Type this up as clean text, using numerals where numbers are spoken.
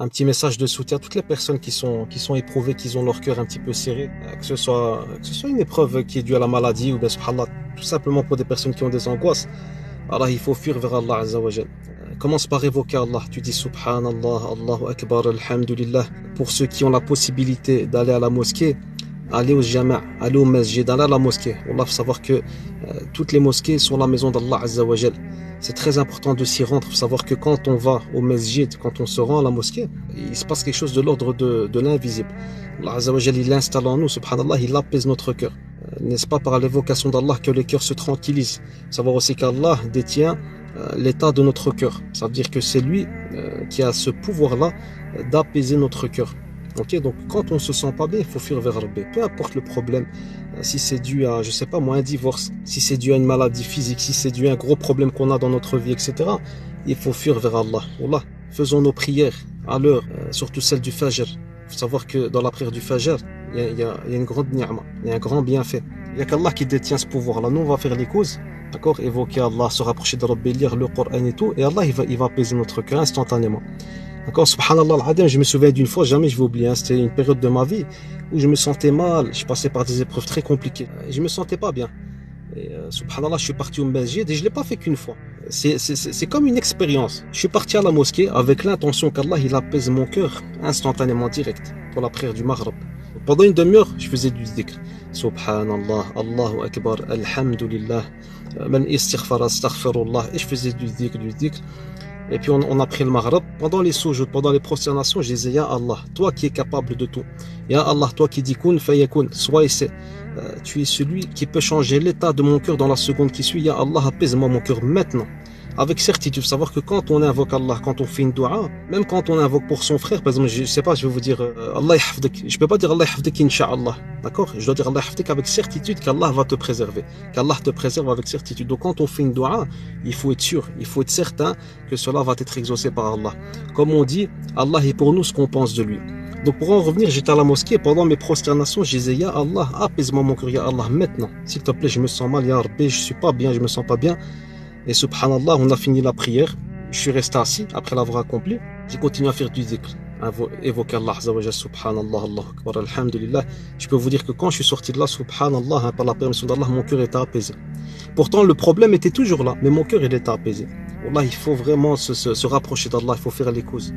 un petit message de soutien à toutes les personnes qui sont éprouvées, qui ont leur cœur un petit peu serré, que ce soit une épreuve qui est due à la maladie ou bien, subhanallah, tout simplement pour des personnes qui ont des angoisses. Alors il faut fuir vers Allah Azza wa Jal. Commence par évoquer Allah. Tu dis Subhanallah, Allahu Akbar, Alhamdulillah. Pour ceux qui ont la possibilité d'aller à la mosquée, aller au jama', aller au masjid, aller à la mosquée. Il faut savoir que toutes les mosquées sont la maison d'Allah Azza wa Jal. C'est très important de s'y rendre. Il faut savoir que quand on va au masjid, quand on se rend à la mosquée, il se passe quelque chose de l'ordre de l'invisible. Allah Azza wa Jal, il l'installe en nous, subhanallah, il apaise notre cœur. N'est-ce pas par l'évocation d'Allah que les cœurs se tranquillisent. Savoir aussi qu'Allah détient l'état de notre cœur. Ça veut dire que c'est lui qui a ce pouvoir-là d'apaiser notre cœur. Ok, donc quand on se sent pas bien, il faut fuir vers Rabbi. Peu importe le problème, si c'est dû à, je sais pas moi, un divorce, si c'est dû à une maladie physique, si c'est dû à un gros problème qu'on a dans notre vie, etc. Il faut fuir vers Allah. Wallah, faisons nos prières à l'heure, surtout celle du Fajr. Il faut savoir que dans la prière du Fajr, il y a une grande ni'ma, il y a un grand bienfait. Il n'y a qu'Allah qui détient ce pouvoir-là. Nous, on va faire les causes, d'accord, évoquer Allah, se rapprocher de Rabbi, lire le Coran et tout, et Allah, il va apaiser notre cœur instantanément. D'accord, subhanallah al-adim, je me souviens d'une fois, jamais je vais oublier, hein, c'était une période de ma vie où je me sentais mal, je passais par des épreuves très compliquées, je me sentais pas bien. Et subhanallah, je suis parti au masjid et je l'ai pas fait qu'une fois. C'est comme une expérience. Je suis parti à la mosquée avec l'intention qu'Allah il apaise mon cœur instantanément direct pour la prière du Maghrib. Pendant une demi-heure, je faisais du dhikr. Subhanallah, Allahu Akbar, Alhamdulillah, Man istighfar, astaghfirullah. Et je faisais du dhikr. Et puis on a pris le Maghrib. Pendant les soujouds, pendant les prosternations, je disais, Ya Allah, toi qui es capable de tout. Ya Allah, toi qui dis kun fayakun, sois et c'est. Tu es celui qui peut changer l'état de mon cœur dans la seconde qui suit. Ya Allah, apaise-moi mon cœur maintenant. Avec certitude, savoir que quand on invoque Allah, quand on fait une dua, même quand on invoque pour son frère, par exemple, je sais pas, je vais vous dire Allah yahfdik. Je peux pas dire Allah yahfdik insha'Allah. D'accord? Je dois dire Allah yahfdik avec certitude qu'Allah va te préserver. Qu'Allah te préserve avec certitude. Donc quand on fait une dua, il faut être sûr, il faut être certain que cela va être exaucé par Allah. Comme on dit, Allah est pour nous ce qu'on pense de lui. Donc pour en revenir, j'étais à la mosquée, pendant mes prosternations, je disais, Ya Allah, apaise-moi mon cœur, Ya Allah, maintenant. S'il te plaît, je me sens mal, Ya Rabbi, je suis pas bien, je me sens pas bien. Et subhanallah, on a fini la prière. Je suis resté assis après l'avoir accompli. J'ai continué à faire du dhikr, à évoquer Allah Azza wa Jalla, subhanallah, Allahu Akbar, alhamdulillah. Je peux vous dire que quand je suis sorti de là, subhanallah, par la permission d'Allah, mon cœur était apaisé. Pourtant, le problème était toujours là, mais mon cœur il était apaisé. Wallah, il faut vraiment se rapprocher d'Allah, il faut faire les causes.